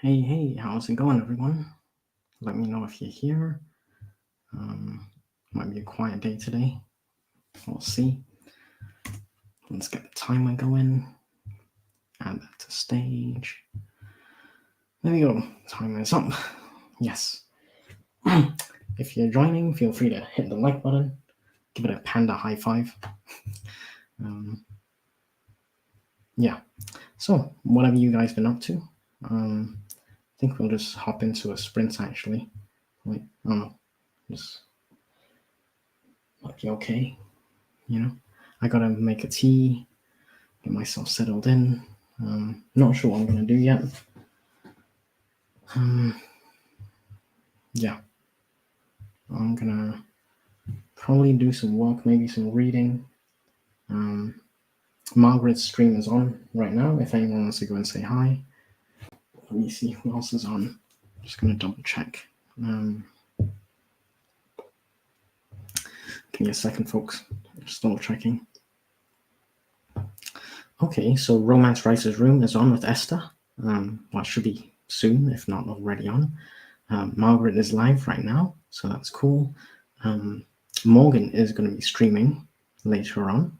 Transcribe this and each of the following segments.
Hey, how's it going, everyone? Let me know if you're here. Might be a quiet day today. We'll see. Let's get the timer going. Add that to stage. There we go. Timer's up. Yes. If you're joining, feel free to hit the like button. Give it a panda high five. Yeah. So, what have you guys been up to? I think we'll just hop into a sprint actually. Wait, oh, just might be okay. I gotta make a tea, get myself settled in. Not sure what I'm gonna do yet. Yeah, I'm gonna probably do some work, maybe some reading. Margaret's stream is on right now. If anyone wants to go and say hi, let me see who else is on. Just gonna double check. Give me a second, folks. Just double checking. Okay, so Romance Writer's Room is on with Esther. Well, it should be soon, if not already on. Margaret is live right now, so that's cool. Morgan is going to be streaming later on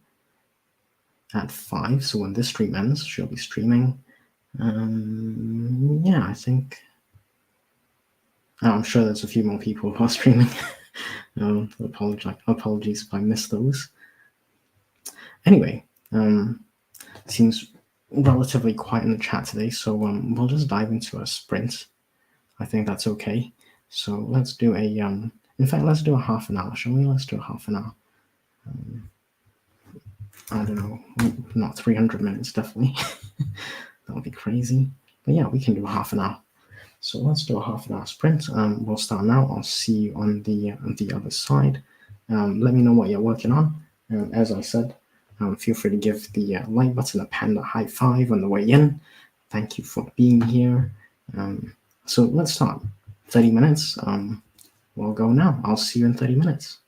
at 5, so when this stream ends, she'll be streaming. Yeah, I think... I'm sure there's a few more people who are streaming. Apologies if I missed those. Anyway, seems relatively quiet in the chat today, so we'll just dive into a sprint. I think that's okay. So let's do a in fact, let's do a half an hour, shall we? Let's do a half an hour. I don't know, not 300 minutes, definitely. That would be crazy. But yeah, we can do half an hour. So let's do a half an hour sprint. We'll start now. I'll see you on the other side. Let me know what you're working on. As I said, feel free to give the like button a panda high five on the way in. Thank you for being here. So let's start. 30 minutes. We'll go now. I'll see you in 30 minutes.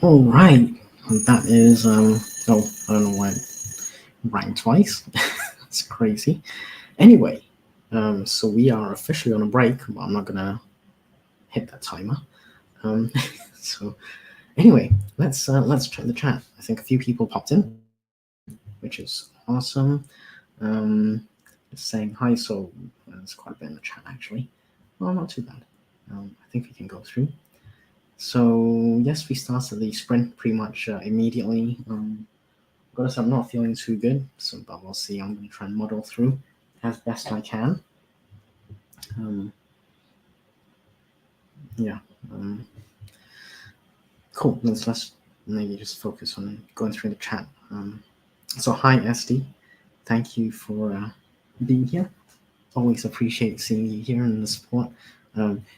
All right, that is oh, I don't know why it rang twice. That's crazy. Anyway, so we are officially on a break, but I'm not gonna hit that timer. So anyway, let's check the chat. I think a few people popped in, which is awesome. Just saying hi. So there's quite a bit in the chat actually. Well, not too bad. I think we can go through. So yes, we started the sprint pretty much immediately. Gotta say I'm not feeling too good, so but we'll see. I'm gonna try and muddle through as best I can. Yeah. Cool. Let's maybe just focus on going through the chat. So hi SD, thank you for being here. Always appreciate seeing you here and the support.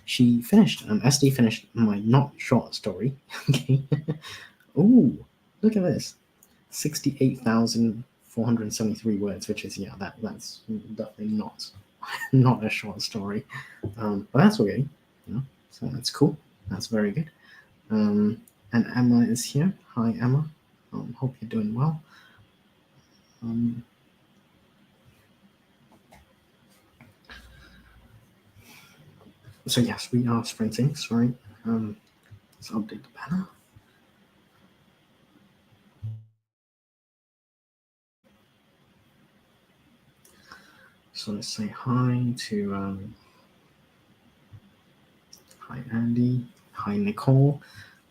She finished. SD finished my not short story. Okay. Ooh, look at this. 68,473 words, which is that's definitely not a short story. But that's okay. You know, so that's cool. That's very good. And Emma is here. Hi, Emma. Hope you're doing well. So yes, we are sprinting. Sorry. Let's update the banner. So let's say hi to hi Andy, hi Nicole,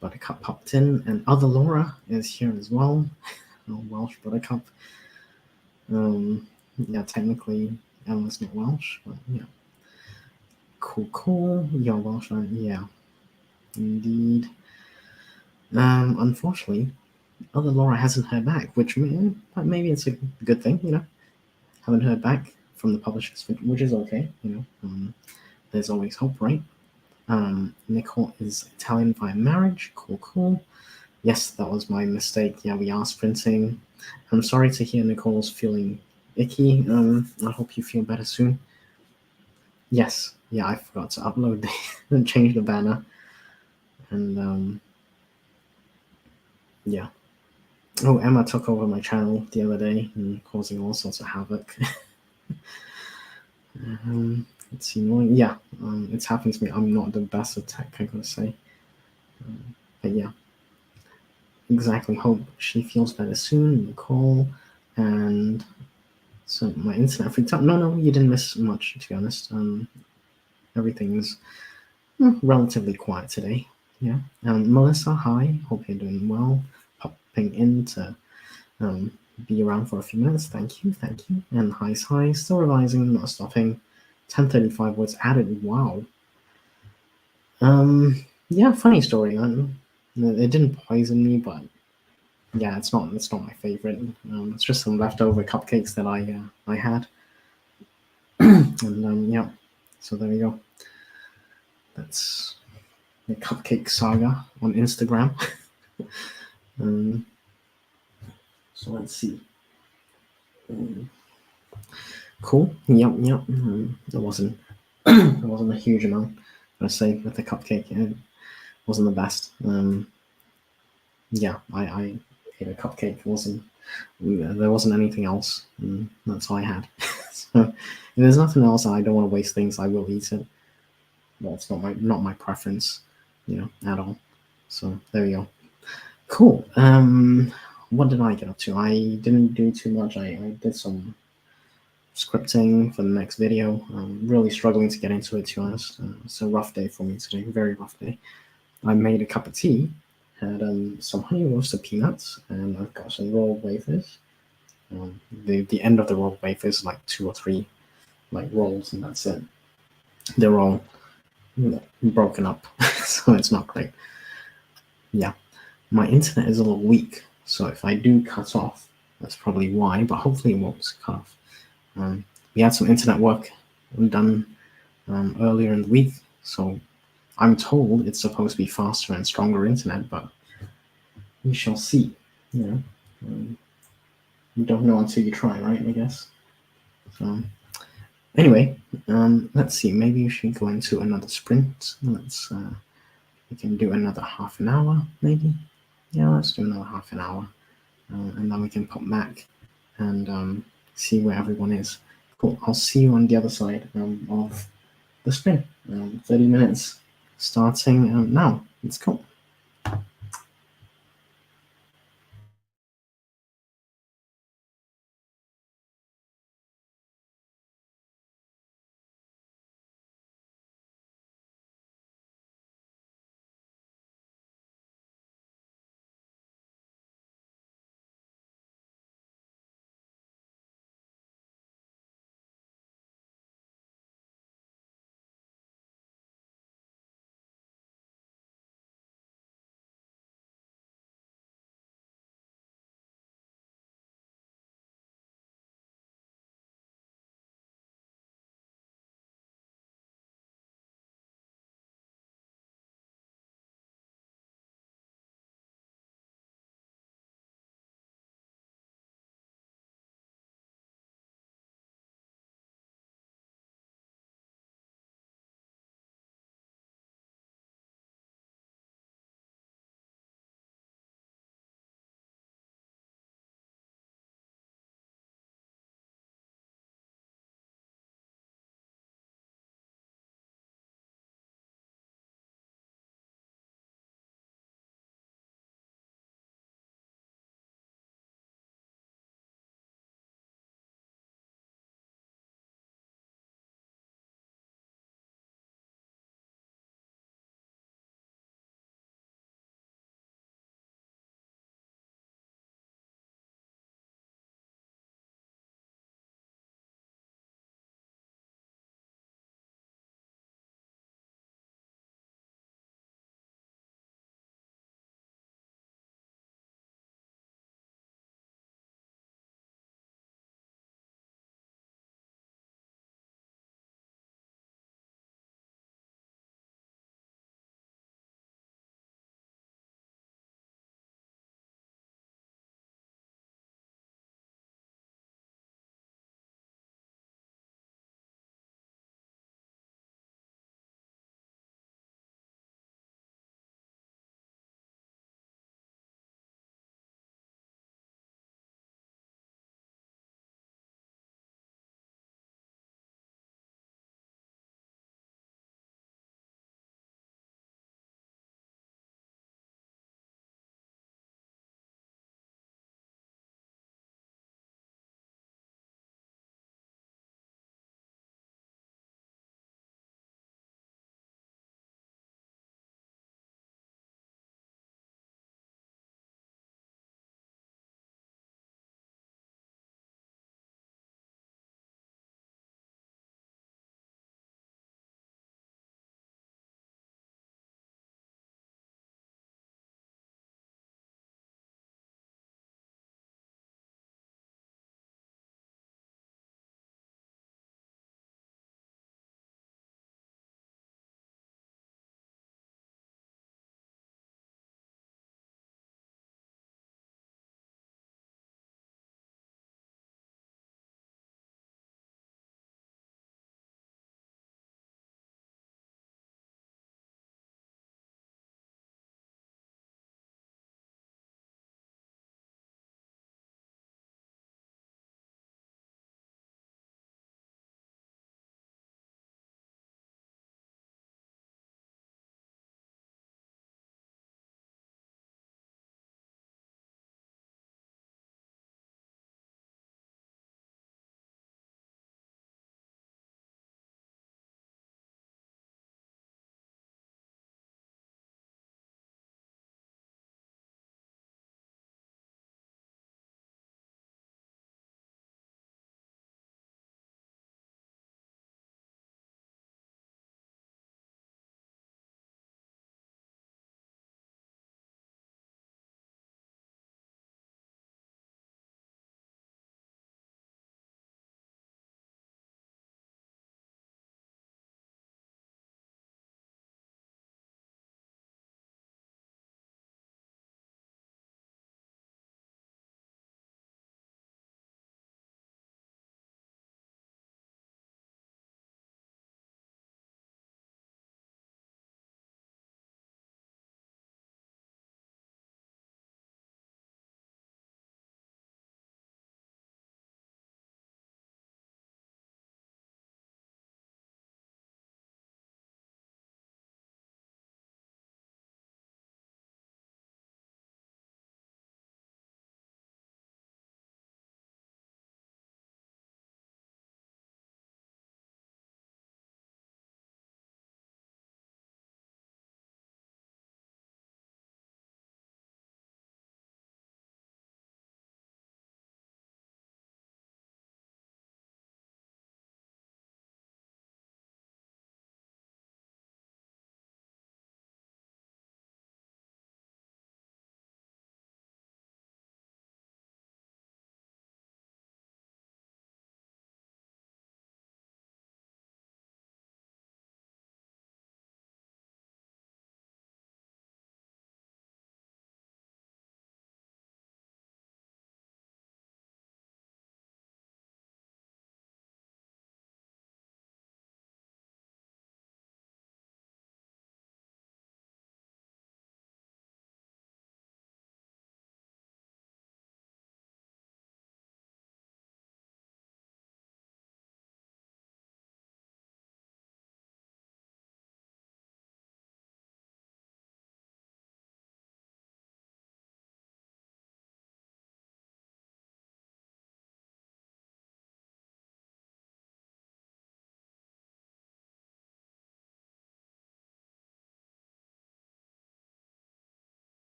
Buttercup popped in, and other Laura is here as well. Welsh Buttercup. Yeah, technically Emma's not Welsh, but yeah. Cool. You're Welsh, yeah. Indeed. Unfortunately, other Laura hasn't heard back, which maybe it's a good thing, you know. Haven't heard back from the publishers, which is okay, you know. There's always hope, right? Nicole is Italian by marriage. Cool. Yes, that was my mistake. Yeah, we are sprinting. I'm sorry to hear Nicole's feeling icky. I hope you feel better soon. Yes, yeah, I forgot to upload and change the banner. And yeah. Oh, Emma took over my channel the other day and causing all sorts of havoc. Let's see more. Yeah, it's happened to me. I'm not the best at tech, I gotta say. But yeah, exactly. Hope she feels better soon. Nicole, and so my internet freaked out. No, you didn't miss much, to be honest. Everything's relatively quiet today. Yeah. Melissa, hi. Hope you're doing well. Popping in to be around for a few minutes. Thank you. And hi, still revising, not stopping. 1035 words added. Wow. Yeah, funny story. It didn't poison me, but yeah, it's not my favorite. It's just some leftover cupcakes that I had, and yeah. So there we go. That's the cupcake saga on Instagram. So let's see. Cool. Yep. It wasn't it wasn't a huge amount. I say with the cupcake, it wasn't the best. Yeah, I ate a cupcake. There wasn't anything else. That's all I had. So if there's nothing else, I don't want to waste things. I will eat it. Well, it's not my preference, you know, at all. So there we go. Cool. What did I get up to? I didn't do too much. I did some scripting for the next video. I'm really struggling to get into it, to be honest. It's a rough day for me today. Very rough day. I made a cup of tea, had some honey roasted peanuts, and I've got some rolled wafers. The end of the rolled wafers, like 2 or 3 like rolls, and that's it. They're all broken up, so it's not great. Yeah, my internet is a little weak, so if I do cut off, that's probably why. But hopefully it won't cut off. We had some internet work done earlier in the week, so I'm told it's supposed to be faster and stronger internet, but we shall see. You know, you don't know until you try, right? I guess. So anyway, let's see. Maybe we should go into another sprint. We can do another half an hour, maybe. Yeah, let's do another half an hour, and then we can pop back and see where everyone is. Cool. I'll see you on the other side of the spin. 30 minutes starting now. Let's go.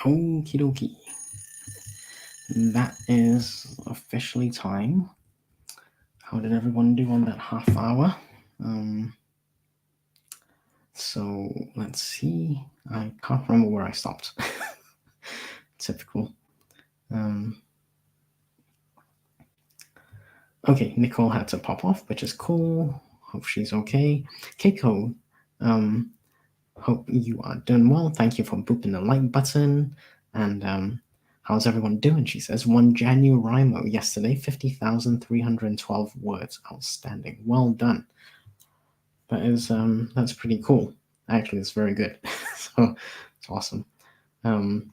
Okie dokie. That is officially time. How did everyone do on that half hour? So let's see. I can't remember where I stopped. Typical. Okay, Nicole had to pop off, which is cool. Hope she's okay. Keiko, hope you are doing well. Thank you for booping the like button. And how's everyone doing? She says, 1 January yesterday, 50,312 words. Outstanding. Well done. That's pretty cool. Actually, it's very good. So it's awesome. And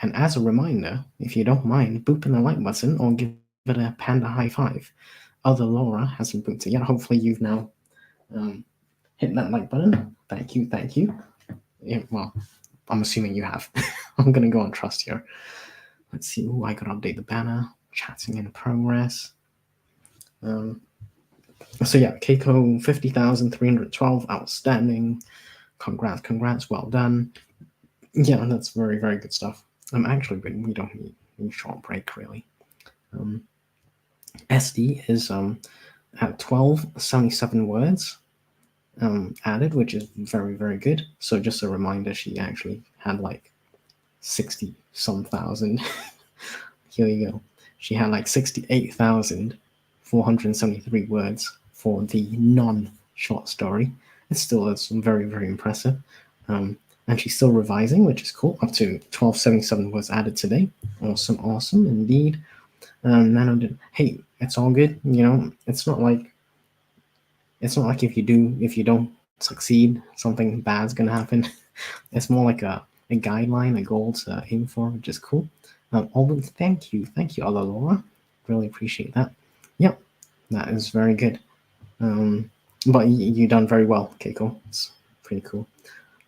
as a reminder, if you don't mind, booping the like button or give it a panda high five. Other Laura hasn't booped it yet. Hopefully you've now hit that like button. Thank you, thank you. Yeah, well, I'm assuming you have. I'm gonna go on trust here. Let's see. Oh, I gotta update the banner. Chatting in progress. So yeah, Keiko 50,312 outstanding. Congrats, well done. Yeah, that's very, very good stuff. Actually, we don't need a short break really. SD is at 1277 words added, which is very, very good. So just a reminder, she actually had like 60 some thousand. Here you go. She had like 68,473 words for the non-short story. It still is very, very impressive. And she's still revising, which is cool. Up to 1277 words added today. Awesome indeed. Nano did. Hey, it's all good. You know, it's not like if you don't succeed, something bad's gonna happen. It's more like a guideline, a goal to aim for, which is cool. Alden, thank you, Ala Laura. Really appreciate that. Yep, that is very good. But you done very well, Keiko. It's pretty cool.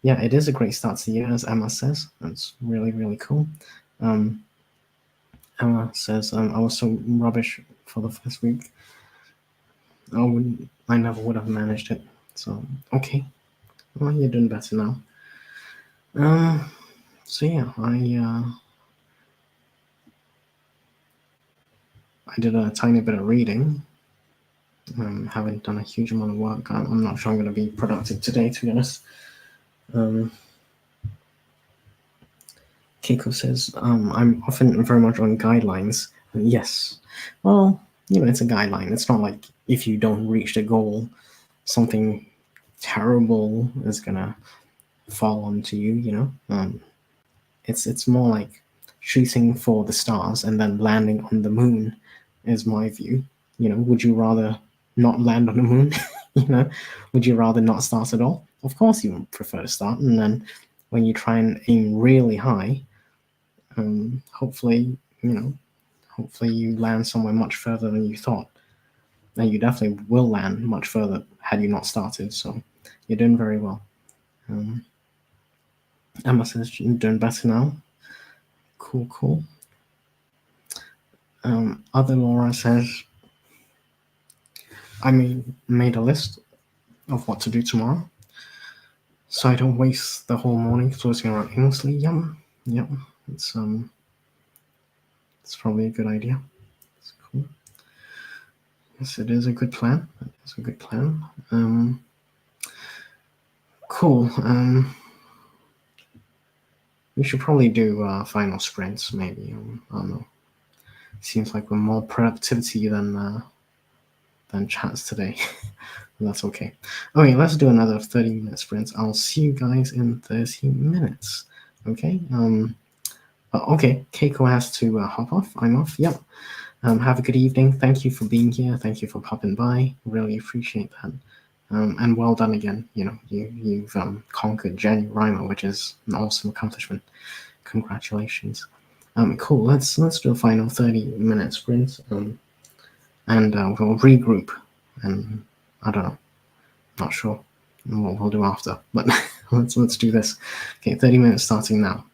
Yeah, it is a great start to the year, as Emma says. That's really, really cool. Emma says, I was so rubbish for the first week. I never would have managed it. So, okay. Well, you're doing better now. So yeah, I did a tiny bit of reading. Haven't done a huge amount of work. I'm not sure I'm going to be productive today, to be honest. Keiko says, I'm often very much on guidelines. Yes. Well, it's a guideline. It's not like if you don't reach the goal, something terrible is going to fall onto you, It's more like shooting for the stars and then landing on the moon is my view. Would you rather not land on the moon? Would you rather not start at all? Of course you prefer to start, and then when you try and aim really high, hopefully you land somewhere much further than you thought. And you definitely will land much further had you not started, so you're doing very well. Emma says you're doing better now. Cool. Other Laura says, I made a list of what to do tomorrow, so I don't waste the whole morning floating around aimlessly. Yep. It's probably a good idea. It's cool. Yes, it is a good plan. It's a good plan. Cool. We should probably do final sprints, maybe. I don't know. Seems like we're more productivity than chats today. That's okay. Okay, let's do another 30-minute sprint. I'll see you guys in 30 minutes. Okay. Okay, Keiko has to hop off. I'm off. Yep. Have a good evening. Thank you for being here. Thank you for popping by. Really appreciate that. And well done again. You've conquered January, which is an awesome accomplishment. Congratulations. Cool. Let's do a final 30-minute sprint. And we'll regroup. And I don't know. Not sure what we'll do after, but let's do this. Okay, 30 minutes starting now.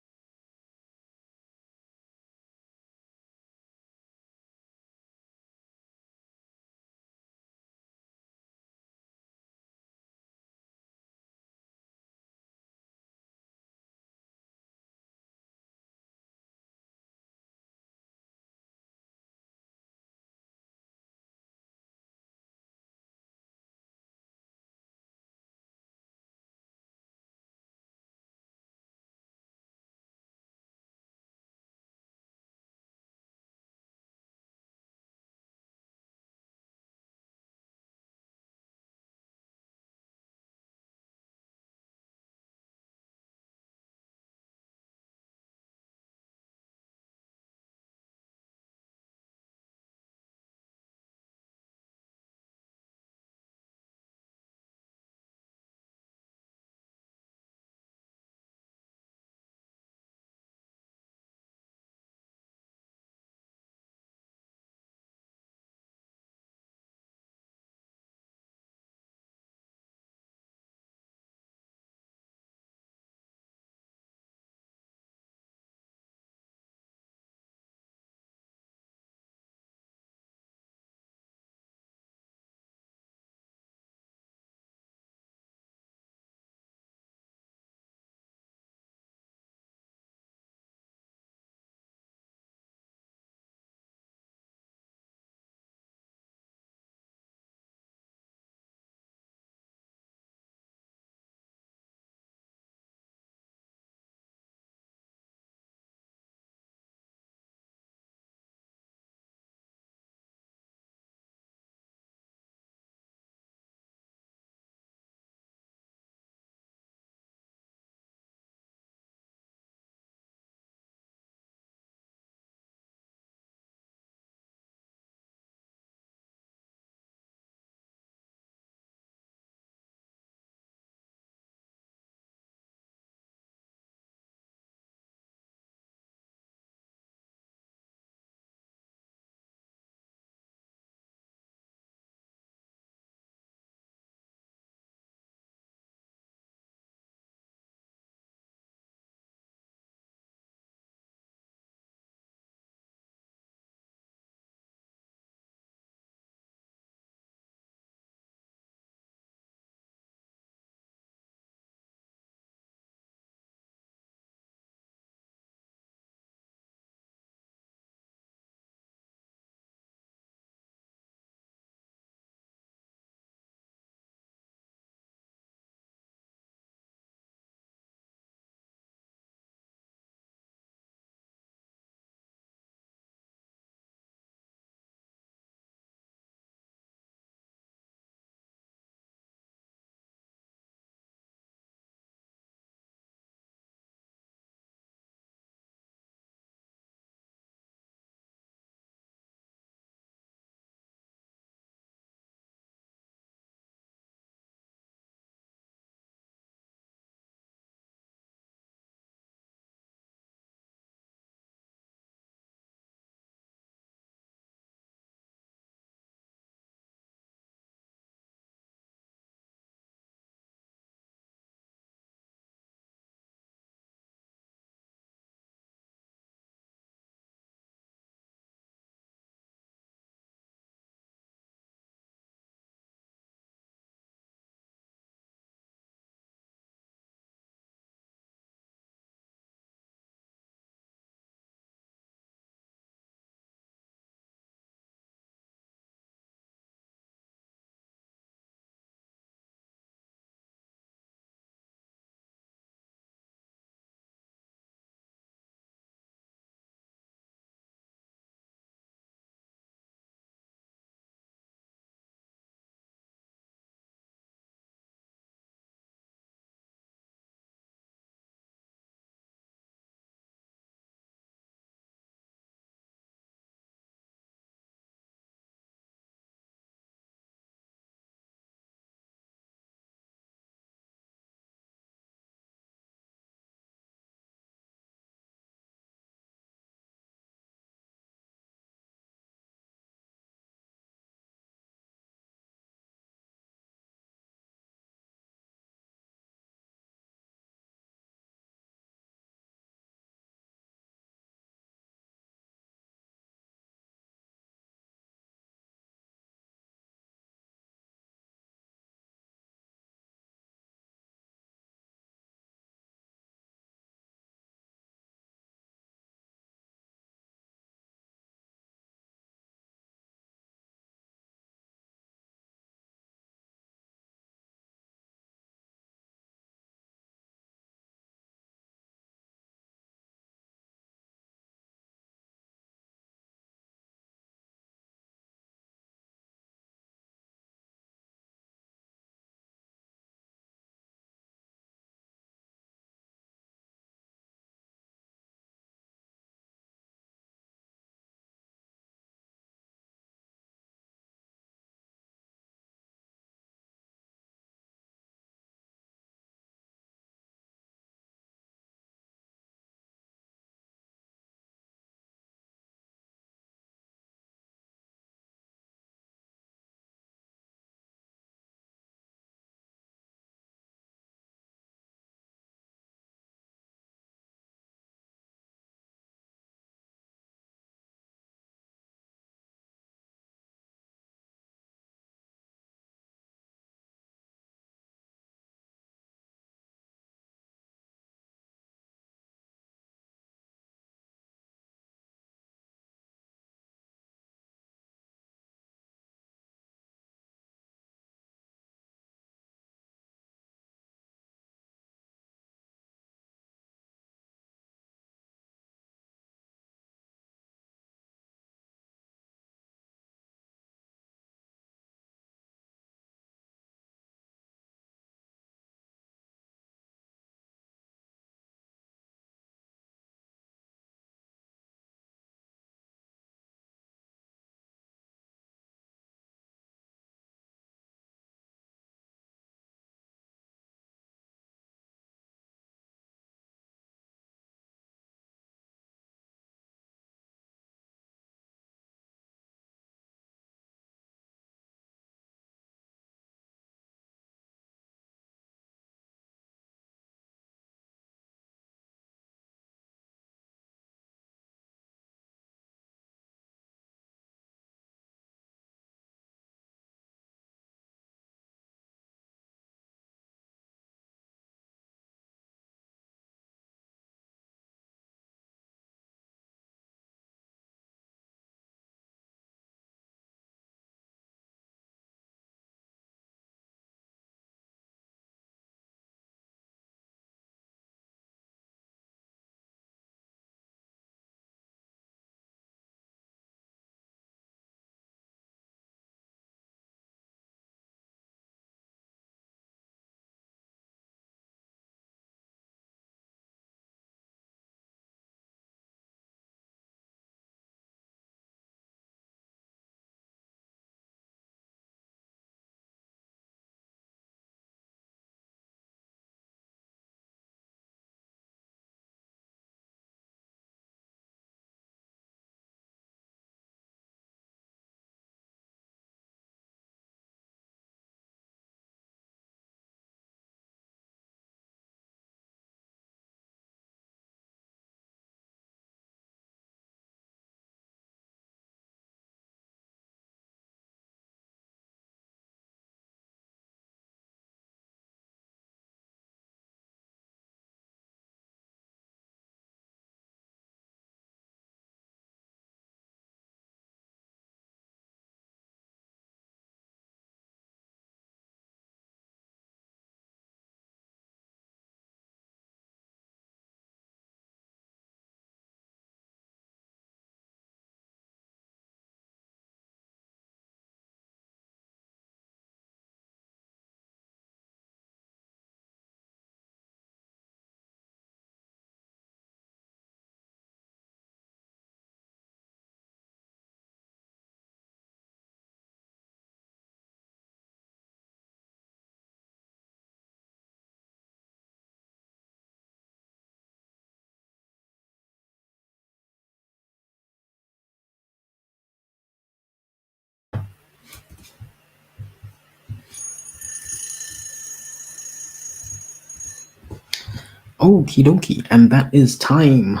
Okie dokie, and that is time.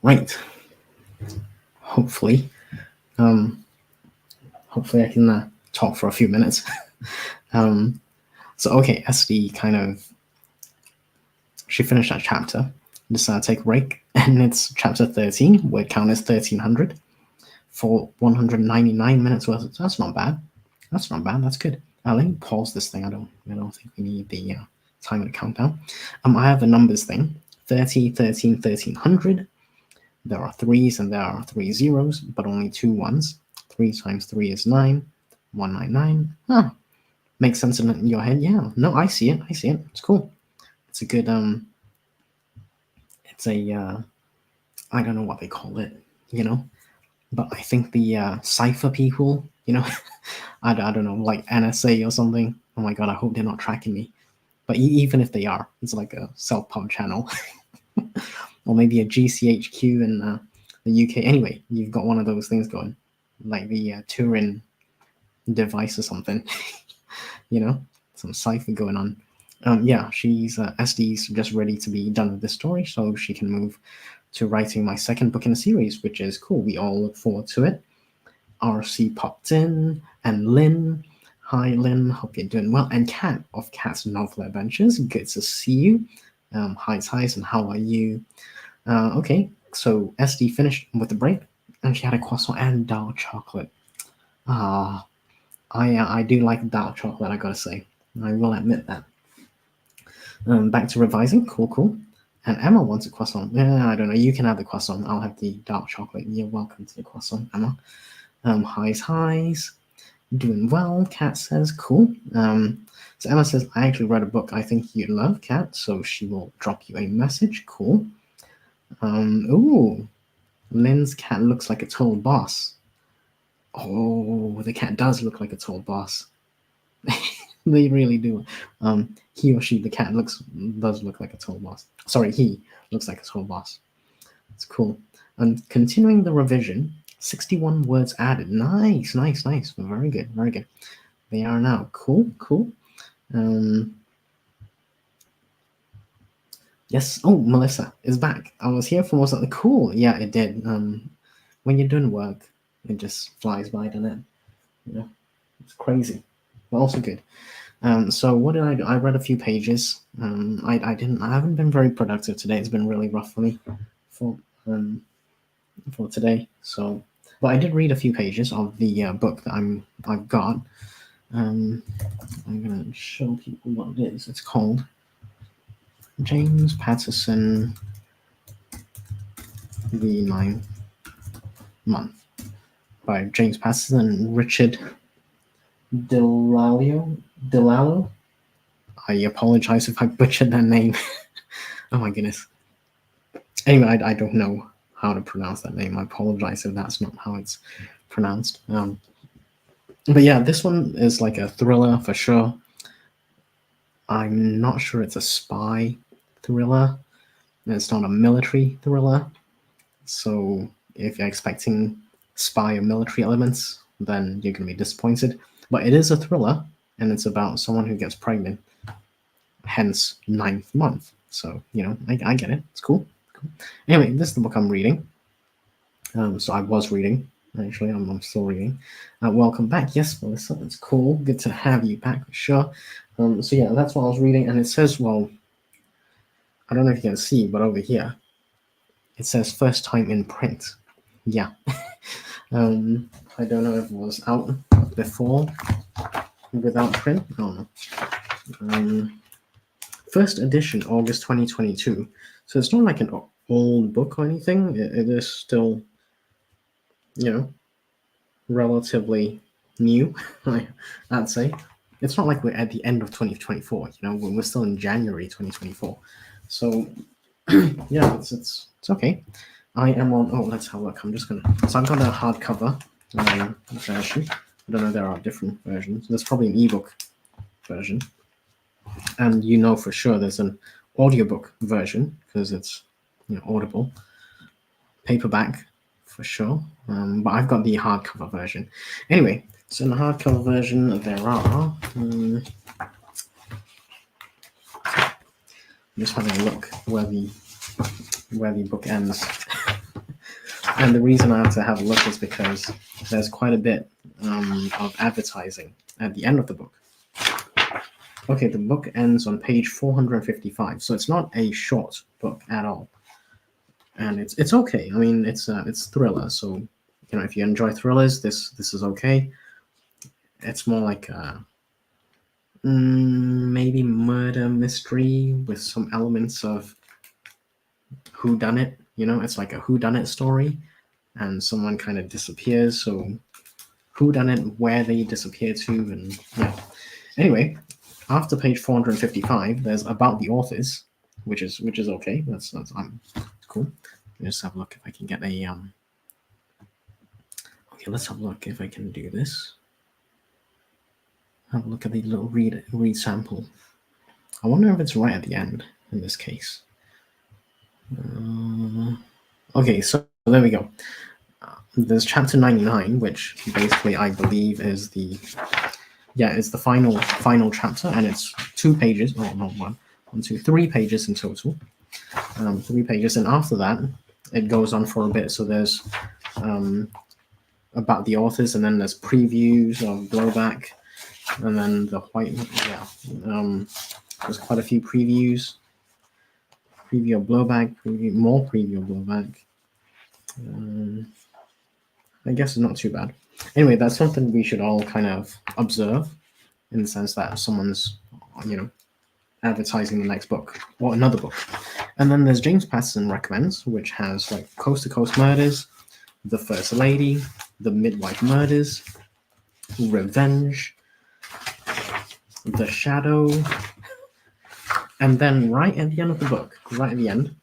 Right. Hopefully I can talk for a few minutes. So okay, SD kind of, she finished that chapter, decided to take a break, and it's chapter 13, where count is 1300 for 199 minutes worth. That's not bad. That's not bad. That's good. Let me pause this thing. I don't think we need the timer to count down. I have a numbers thing: 30, 13, 1300. There are threes and there are 3 zeros, but only 2 ones. 3 times 3 is 9. 199. Huh. Makes sense in your head. Yeah. No, I see it. It's cool. It's a good it's a I don't know what they call it, but I think the cipher people, I don't know, like NSA or something. Oh my god, I hope they're not tracking me. But even if they are, it's like a self-pub channel. Or maybe a GCHQ in the UK. Anyway, you've got one of those things going, like the Turing device or something. Some cipher going on. Yeah, she's SD's just ready to be done with this story, so she can move to writing my second book in the series, which is cool. We all look forward to it. RC popped in, and Lynn. Hi, Lynn. Hope you're doing well. And Kat of Kat's Novel Adventures. Good to see you. Hi's, and how are you? Okay, so SD finished with the break, and she had a croissant and dark chocolate. I do like dark chocolate, I gotta say. I will admit that. Back to revising. Cool. And Emma wants a croissant. Yeah, I don't know. You can have the croissant. I'll have the dark chocolate. You're welcome to the croissant, Emma. Hi's. Doing well, Kat says. Cool. So Emma says, I actually read a book I think you'd love, Kat, so she will drop you a message. Cool. Ooh. Lynn's cat looks like a total boss. Oh, the cat does look like a total boss. They really do. He or she, the cat, does look like a total boss. Sorry, he looks like a total boss. It's cool. And continuing the revision, 61 words added. Nice. Very good. They are now. Cool. Yes. Oh, Melissa is back. I was here for something cool. Yeah, it did. When you're doing work, it just flies by, doesn't it? It's crazy, but also good. So what did I do? I read a few pages. I haven't been very productive today. It's been really rough for me for today. So, but I did read a few pages of the book that I've got. I'm gonna show people what it is. It's called James Patterson, The Ninth Month, by James Patterson and Richard Delallo. I apologize if I butchered that name. Oh my goodness. Anyway, I don't know how to pronounce that name. I apologize if that's not how it's pronounced. But yeah, this one is like a thriller for sure. I'm not sure it's a spy thriller. It's not a military thriller. So if you're expecting spy or military elements, then you're going to be disappointed. But it is a thriller, and it's about someone who gets pregnant, hence 9th month. So, I get it. It's cool. Anyway, this is the book I'm reading. So I was reading, actually. I'm still reading. Welcome back. Yes, Melissa, it's cool. Good to have you back for sure. So yeah, that's what I was reading, and it says, well, I don't know if you can see, but over here, it says first time in print. Yeah. I don't know if it was out before without print. I don't know. First edition, August 2022. So it's not like an old book or anything. It is still, relatively new, I'd say. It's not like we're at the end of 2024, we're still in January 2024. So, yeah, it's okay. I am on, let's have a look. So I've got a hardcover version. I don't know, there are different versions. There's probably an ebook version. And for sure there's an audiobook version because it's Audible. Paperback for sure. But I've got the hardcover version. Anyway, so in the hardcover version there are just having a look where the book ends. And the reason I have to have a look is because there's quite a bit of advertising at the end of the book. Okay, the book ends on page 455, so it's not a short book at all, and it's okay. I mean, it's thriller, so if you enjoy thrillers, this is okay. It's more like maybe murder mystery with some elements of whodunit. It's like a whodunit story, and someone kind of disappears. So whodunit, where they disappear to, and yeah. Anyway, after page 455, there's about the authors, which is okay. That's cool. Let me just have a look if I can get a Okay, let's have a look if I can do this. Have a look at the little read sample. I wonder if it's right at the end in this case. Okay, so there we go. There's chapter 99, which basically I believe is the final chapter, and it's 2 pages. Oh, not 3 pages in total. 3 pages, and after that, it goes on for a bit. So there's about the authors, and then there's previews of Blowback, and then the white. There's quite a few previews. Preview of Blowback, more preview of Blowback. I guess it's not too bad. Anyway, that's something we should all kind of observe, in the sense that someone's, advertising the next book or another book. And then there's James Patterson Recommends, which has like Coast to Coast Murders, The First Lady, The Midwife Murders, Revenge, The Shadow, and then right at the end of the book, right at the end,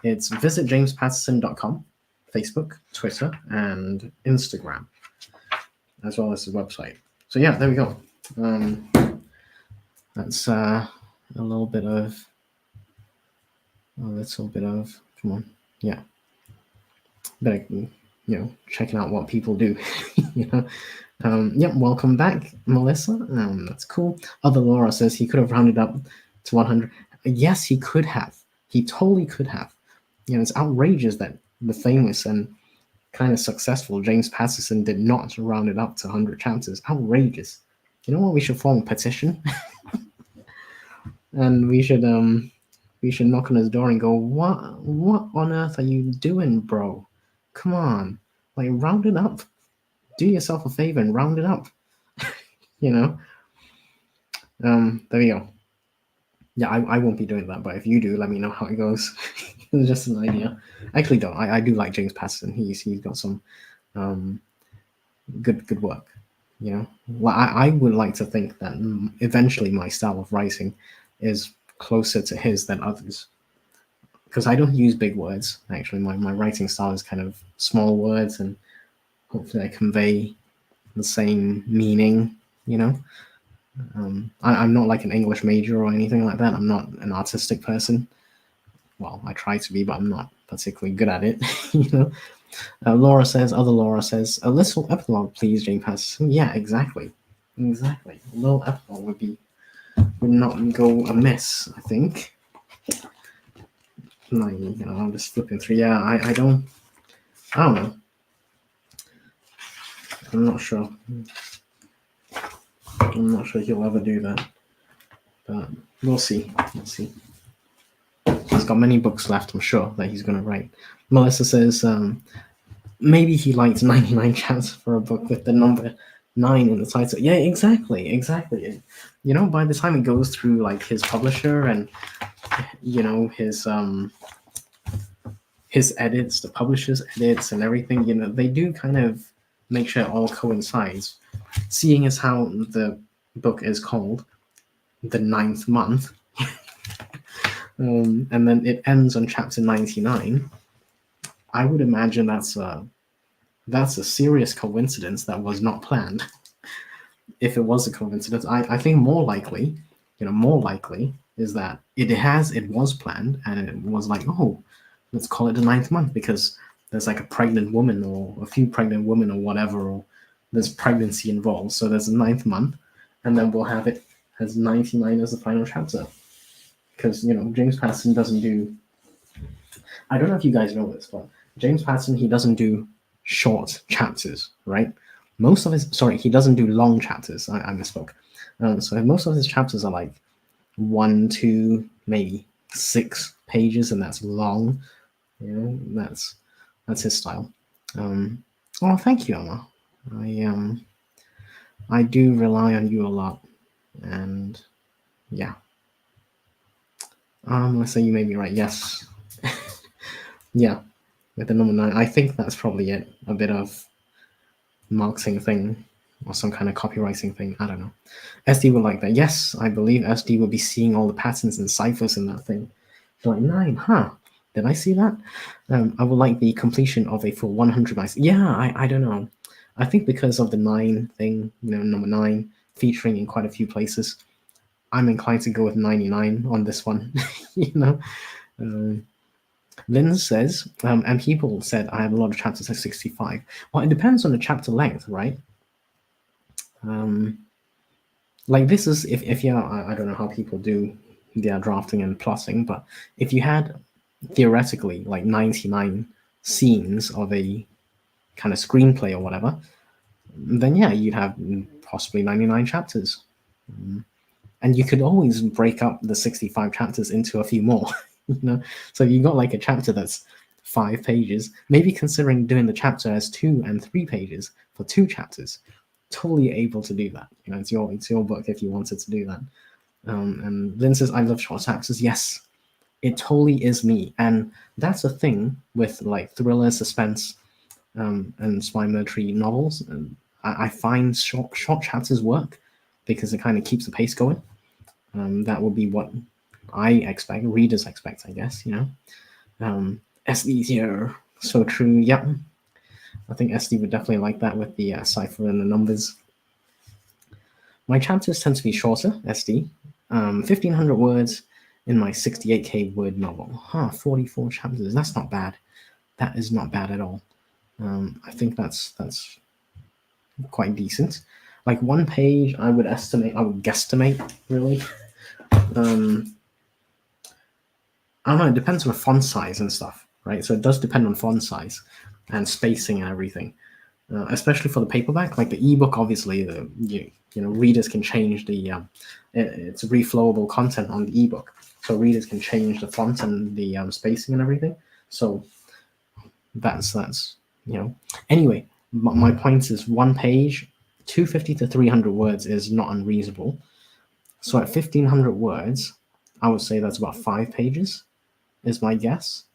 it's visitjamespatterson.com, Facebook, Twitter, and Instagram, as well as the website. So yeah, there we go. That's a little bit of, come on, yeah. But checking out what people do. Welcome back, Melissa. That's cool. Other Laura says he could have rounded up to 100. Yes, he could have. He totally could have. It's outrageous that the famous and kind of successful James Patterson did not round it up to 100 chapters. Outrageous. You know what? We should form a petition, and we should knock on his door and go, what on earth are you doing, bro? Come on, like, round it up. Do yourself a favor and round it up. There we go. Yeah, I won't be doing that, but if you do, let me know how it goes. It's just an idea. Actually, though, I do like James Patterson. He's got some good work. I would like to think that eventually my style of writing is closer to his than others, because I don't use big words. Actually, my writing style is kind of small words, and hopefully I convey the same meaning. I'm not like an English major or anything like that. I'm not an artistic person. Well, I try to be, but I'm not particularly good at it. Other Laura says, a little epilogue, please, Jane Patterson. Yeah, exactly. A little epilogue would not go amiss, I think. No, I'm just flipping through. Yeah, I don't know. I'm not sure. I'm not sure he'll ever do that, but we'll see. He's got many books left, I'm sure, that he's going to write. Melissa says, maybe he liked 99 chapters for a book with the number 9 in the title. Yeah, exactly. By the time it goes through like his publisher and his edits, the publisher's edits and everything, they do kind of make sure it all coincides. Seeing as how the book is called The Ninth Month, and then it ends on chapter 99, I would imagine that's a serious coincidence that was not planned. If it was a coincidence, I think more likely is that it was planned, and it was like, oh, let's call it the 9th month because there's like a pregnant woman or a few pregnant women or whatever, or there's pregnancy involved. So there's a 9th month, and then we'll have it as 99 as the final chapter. because James Patterson doesn't do. I don't know if you guys know this, but James Patterson, he doesn't do short chapters, right? He doesn't do long chapters. I misspoke. So most of his chapters are like 1, 2, maybe 6 pages, and that's long. That's his style. Oh, thank you, Emma. I do rely on you a lot, and yeah. Let's say you may be right. Yes. Yeah. With the number 9, I think that's probably it. A bit of marketing thing or some kind of copywriting thing. I don't know. SD would like that. Yes, I believe SD will be seeing all the patterns and ciphers in that thing. Like 9, huh? Did I see that? I would like the completion of a full 100 miles. Yeah, I don't know. I think because of the 9 thing, number 9 featuring in quite a few places, I'm inclined to go with 99 on this one. Lynn says, and people said I have a lot of chapters at 65. Well, it depends on the chapter length, right? Like this is if you I don't know how people do their drafting and plotting, but if you had theoretically like 99 scenes of a kind of screenplay or whatever, then yeah, you'd have possibly 99 chapters. And you could always break up the 65 chapters into a few more, So you got like a chapter that's 5 pages, maybe considering doing the chapter as 2 and 3 pages for 2 chapters. Totally able to do that. It's your book if you wanted to do that. And Lynn says, I love short chapters. Yes, it totally is me. And that's the thing with like thriller, suspense, and spy military novels. And I find short chapters work because it kind of keeps the pace going. That would be what I expect, readers expect, I guess, SD's here. So true. Yep. I think SD would definitely like that with the cipher and the numbers. My chapters tend to be shorter, SD. 1,500 words in my 68k word novel. 44 chapters. That's not bad. That is not bad at all. I think that's quite decent. Like 1 page, I would guesstimate, really. I don't know, it depends on the font size and stuff, right? So it does depend on font size and spacing and everything, especially for the paperback. Like the ebook, obviously, readers can change the it's reflowable content on the ebook, so readers can change the font and the spacing and everything. So that's Anyway, my point is 1 page, 250 to 300 words is not unreasonable. So at 1,500 words, I would say that's about 5 pages, is my guess.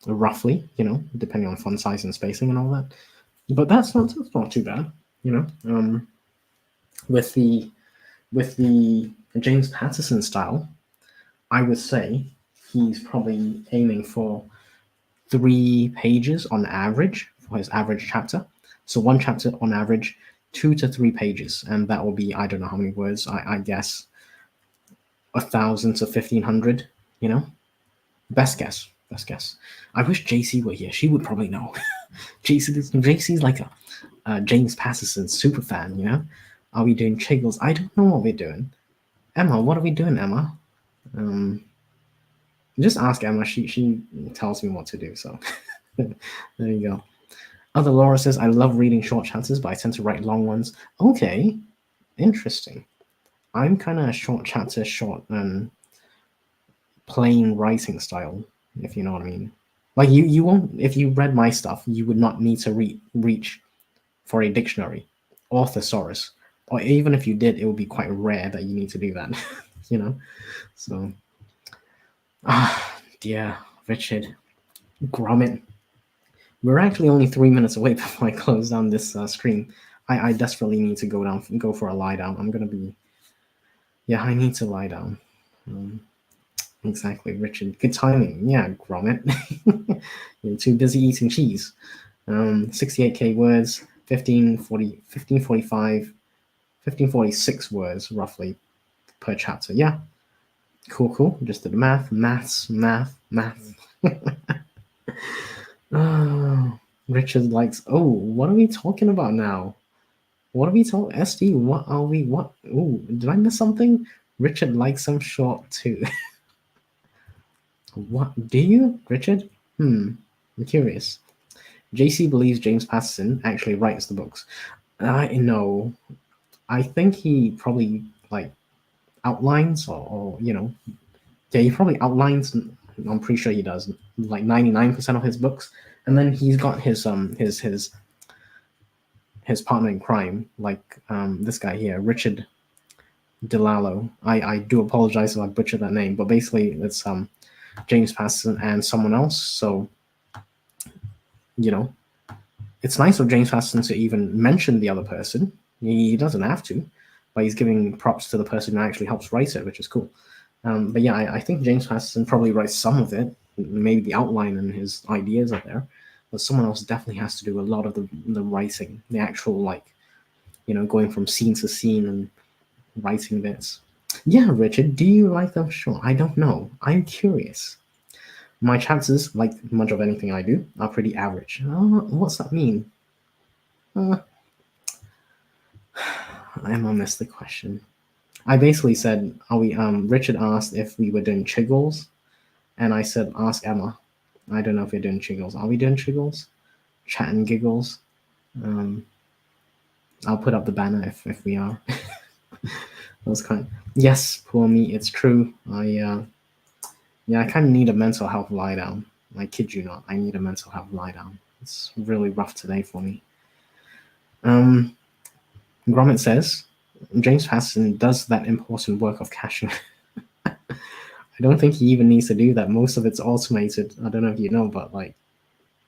Roughly, depending on font size and spacing and all that. But that's not too bad, With the James Patterson style, I would say he's probably aiming for 3 pages on average for his average chapter. So 1 chapter on average, 2 to 3 pages, and that will be, I don't know how many words, I guess 1,000 to 1,500, Best guess. I wish JC were here. She would probably know. JC's like a James Patterson super fan, Are we doing giggles? I don't know what we're doing. Emma, what are we doing, Emma? Just ask Emma. She tells me what to do, so there you go. Other Laura says, I love reading short chapters, but I tend to write long ones. Okay, interesting. I'm kind of short chapter, and plain writing style, if you know what I mean. Like you won't, if you read my stuff, you would not need to reach for a dictionary or thesaurus, or even if you did, it would be quite rare that you need to do that, So, dear Richard, Gromit. We're actually only 3 minutes away before I close down this stream. I desperately need to go for a lie down. I'm gonna be, I need to lie down. Exactly, Richard. Good timing. Yeah, Gromit. You're too busy eating cheese. 68k words, 1546 words roughly per chapter. Yeah. Cool. Just did the maths. Oh, Richard likes. Oh, what are we talking about now? What are we talking? SD, what are we? What? Oh, did I miss something? Richard likes them short too. What do you, Richard? I'm curious. JC believes James Patterson actually writes the books. I know. I think he probably like outlines or yeah, he probably outlines. I'm pretty sure he does like 99% of his books, and then he's got his partner in crime, like this guy here, Richard DeLallo. I do apologize if I butchered that name, but basically it's James Patterson and someone else. So you know, it's nice of James Patterson to even mention the other person. He doesn't have to, but he's giving props to the person who actually helps write it, which is cool. But yeah, I think James Patterson probably writes some of it, maybe the outline and his ideas are there, but someone else definitely has to do a lot of the writing, the actual going from scene to scene and writing bits. Yeah, Richard, do you like them? Sure. I don't know. I'm curious. My chances, like much of anything I do, are pretty average. What's that mean? I missed the question. I basically said, "Are we?" Richard asked if we were doing chiggles, and I said, "Ask Emma." I don't know if we're doing chiggles. Are we doing chiggles? Chat and giggles. Um, I'll put up the banner if we are. That's kind. Yes, poor me. It's true. I kind of need a mental health lie down. I kid you not. I need a mental health lie down. It's really rough today for me. Gromit says James Patterson does that important work of caching. I don't think he even needs to do that. Most of it's automated. I don't know if you know, but like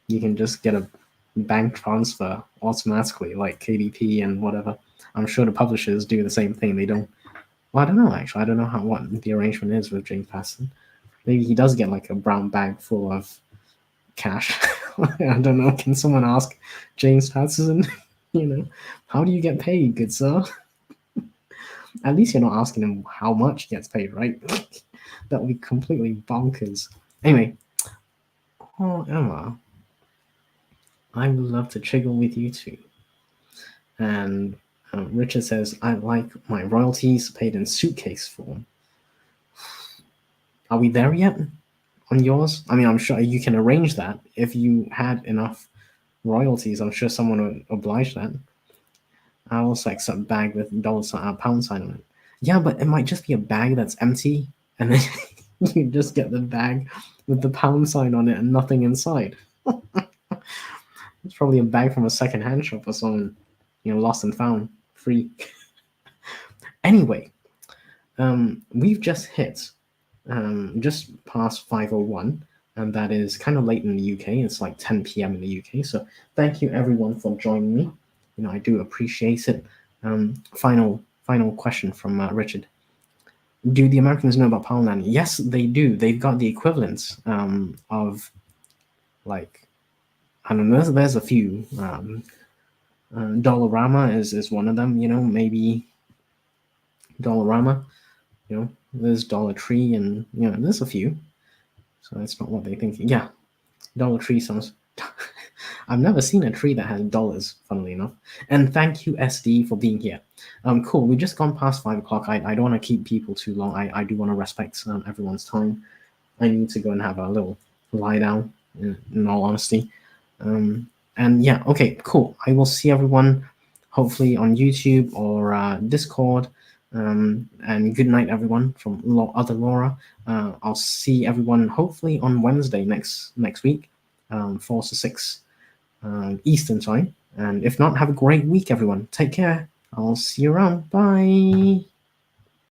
you can just get a bank transfer automatically, like KDP and whatever. I'm sure the publishers do the same thing. They don't. Well, I don't know actually. I don't know what the arrangement is with James Patterson. Maybe he does get like a brown bag full of cash. I don't know. Can someone ask James Patterson? How do you get paid, good sir? At least you're not asking him how much he gets paid, right? That would be completely bonkers. Anyway, oh Emma, I would love to chiggle with you too. And Richard says, I like my royalties paid in suitcase form. Are we there yet on yours? I mean, I'm sure you can arrange that. If you had enough royalties, I'm sure someone would oblige that. I also accept a bag with pound sign on it. Yeah, but it might just be a bag that's empty, and then you just get the bag with the pound sign on it and nothing inside. It's probably a bag from a second-hand shop or something, lost and found, free. Anyway, we've just hit just past 5:01, and that is kind of late in the UK. It's like 10 p.m. in the UK. So thank you everyone for joining me. I do appreciate it. Final question from Richard. Do the Americans know about Poundland? Yes, they do. They've got the equivalents of like I don't know. There's a few. Dollarama is one of them. Maybe Dollarama. There's Dollar Tree, and there's a few. So it's not what they think. Yeah, Dollar Tree sounds. I've never seen a tree that has dollars, funnily enough. And thank you, SD, for being here. Cool. We've just gone past 5 o'clock. I don't want to keep people too long. I do want to respect everyone's time. I need to go and have a little lie down, in all honesty. And yeah, okay, cool. I will see everyone hopefully on YouTube or Discord. And good night, everyone, from other Laura. I'll see everyone hopefully on Wednesday next week, 4 to 6 Eastern time. And if not, have a great week, everyone. Take care. I'll see you around. Bye.